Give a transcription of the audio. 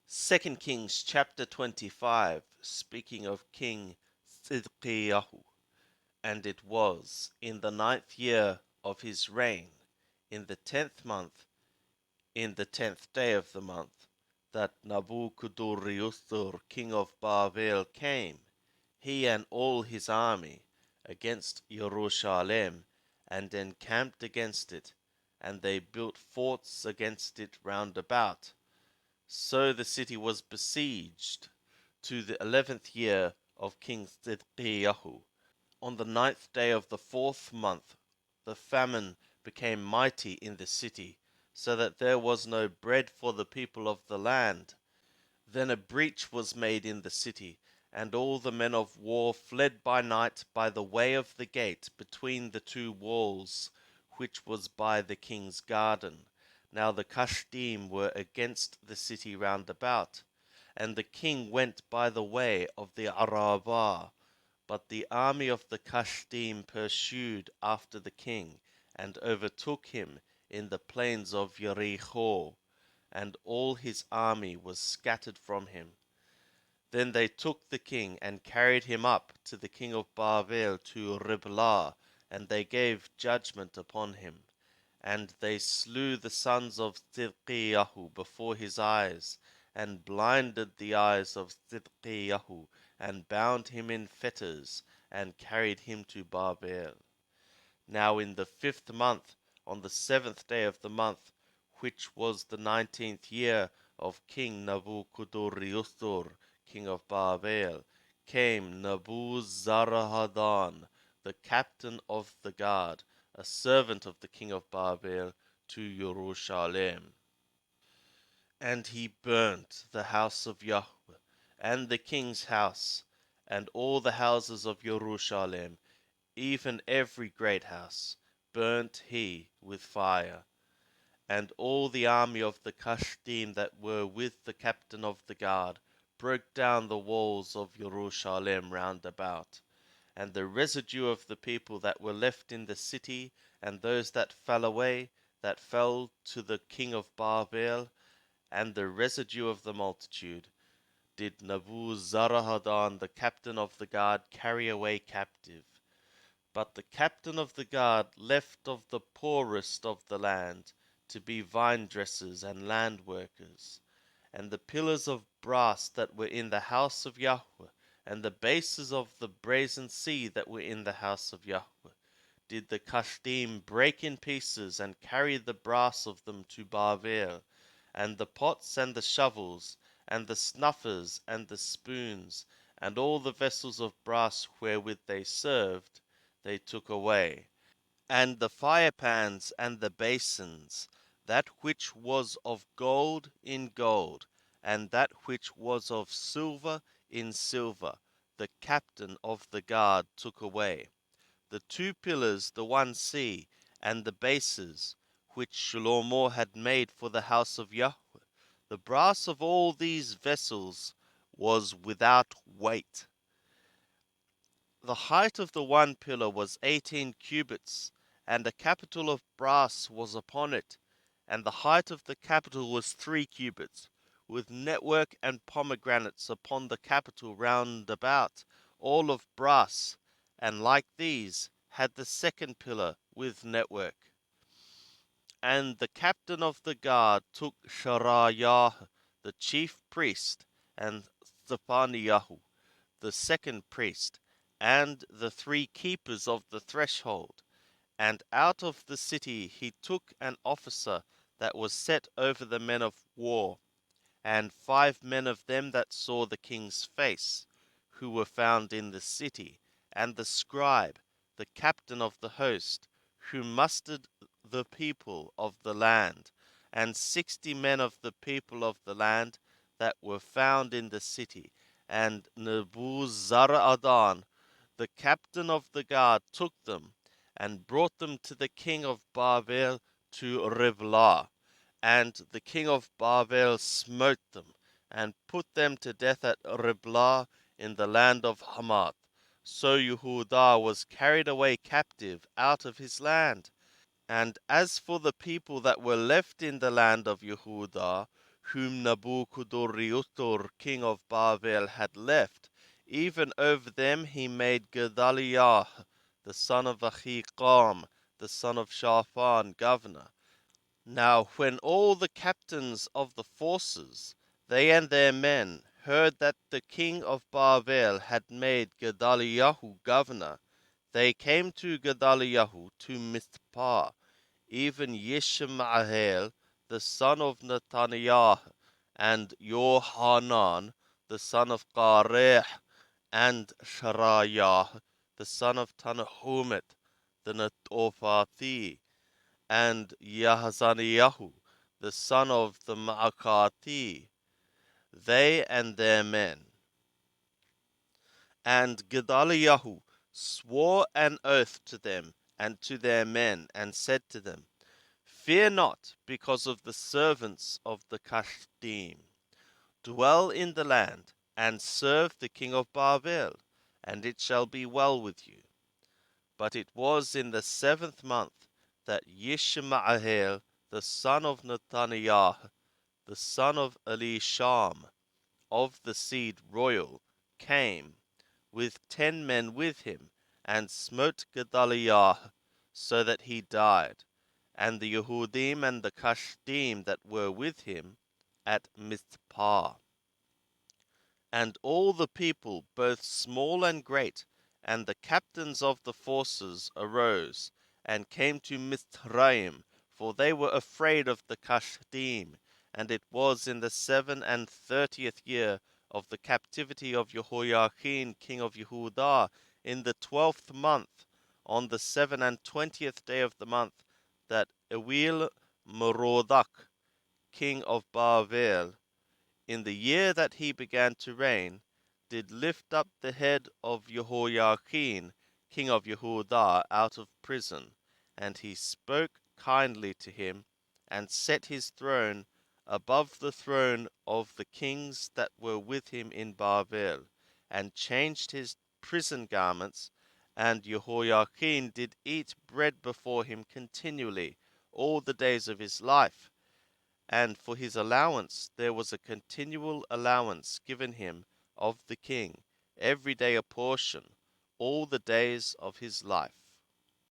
2 Kings chapter 25, speaking of King Thidkiyahu. And it was in the 9th year of his reign, in the 10th month, in the 10th day of the month, that Nabuchodonosor, king of Babel, came, he and all his army, against Jerusalem, and encamped against it, and they built forts against it round about. So the city was besieged to the 11th year of King Thidkiyahu. On the 9th day of the 4th month, the famine became mighty in the city, so that there was no bread for the people of the land. Then a breach was made in the city, and all the men of war fled by night by the way of the gate between the two walls, which was by the king's garden. Now the Kashdim were against the city round about, and the king went by the way of the Arabah. But the army of the Kashdim pursued after the king, and overtook him in the plains of Jericho, and all his army was scattered from him. Then they took the king, and carried him up to the king of Babel to Riblah, and they gave judgment upon him. And they slew the sons of Thidkiyahu before his eyes, and blinded the eyes of Thidkiyahu, and bound him in fetters, and carried him to Babel. Now in the 5th month, on the 7th day of the month, which was the 19th year of King Nabuchodonosor, king of Babel, came Nebuzaradan, the captain of the guard, a servant of the king of Babel, to Jerusalem. And he burnt the house of Yahweh, and the king's house, and all the houses of Jerusalem, even every great house, burnt he with fire. And all the army of the Kashdim that were with the captain of the guard broke down the walls of Jerusalem round about. And the residue of the people that were left in the city, and those that fell away, that fell to the king of Babel, and the residue of the multitude, did Nebuzaradan the captain of the guard carry away captive. But the captain of the guard left of the poorest of the land to be vine dressers and land workers. And the pillars of brass that were in the house of Yahweh, and the bases of the brazen sea that were in the house of Yahweh, did the Kashdim break in pieces, and carry the brass of them to Babel, and the pots and the shovels, and the snuffers and the spoons, and all the vessels of brass wherewith they served, they took away. And the firepans and the basins, that which was of gold in gold, and that which was of silver in silver, the captain of the guard took away. The two pillars, the one sea, and the bases, which Shlomo had made for the house of Yahweh, the brass of all these vessels was without weight. The height of the one pillar was 18 cubits, and a capital of brass was upon it, and the height of the capital was 3 cubits, with network and pomegranates upon the capital round about, all of brass, and like these had the second pillar with network. And the captain of the guard took Sharayah, the chief priest, and Zephaniah, the second priest, and the 3 keepers of the threshold. And out of the city he took an officer that was set over the men of war, and 5 men of them that saw the king's face, who were found in the city, and the scribe, the captain of the host, who mustered the people of the land, and 60 men of the people of the land that were found in the city. And Nebuzaradan, the captain of the guard, took them, and brought them to the king of Babel to Riblah. And the king of Babel smote them, and put them to death at Riblah in the land of Hamath. So Yehudah was carried away captive out of his land. And as for the people that were left in the land of Yehudah, whom Nabuchodonosor, king of Babel, had left, even over them he made Gedaliah, the son of Ahikam, the son of Shaphan, governor. Now when all the captains of the forces, they and their men, heard that the king of Babel had made Gedaliah governor, they came to Gedaliah to Mizpah, even Yishmael the son of Nathaniah, and Johanan the son of Kareh, and Sharaiah the son of Tanhumet the Netophathi, and Yahzaniah the son of the Maakathi, they and their men. And Gedaliah swore an oath to them and to their men, and said to them, Fear not because of the servants of the Kashdim. Dwell in the land, and serve the king of Babel, and it shall be well with you. But it was in the 7th month that Yishmael, the son of Nathaniah, the son of Elisham, of the seed royal, came, with 10 men with him, and smote Gedaliah, so that he died, and the Yehudim and the Kashdim that were with him, at Mizpah. And all the people, both small and great, and the captains of the forces, arose, and came to Mizraim, for they were afraid of the Kashdim. And it was in the 37th year of the captivity of Jehoiachin king of Yehudah, in the 12th month, on the 27th day of the month, that Ewil Merodach king of Babel, in the year that he began to reign, did lift up the head of Jehoiachin, king of Yehudah, out of prison, and he spoke kindly to him, and set his throne above the throne of the kings that were with him in Babel, and changed his prison garments, and Jehoiachin did eat bread before him continually all the days of his life. And for his allowance there was a continual allowance given him of the king, every day a portion, all the days of his life.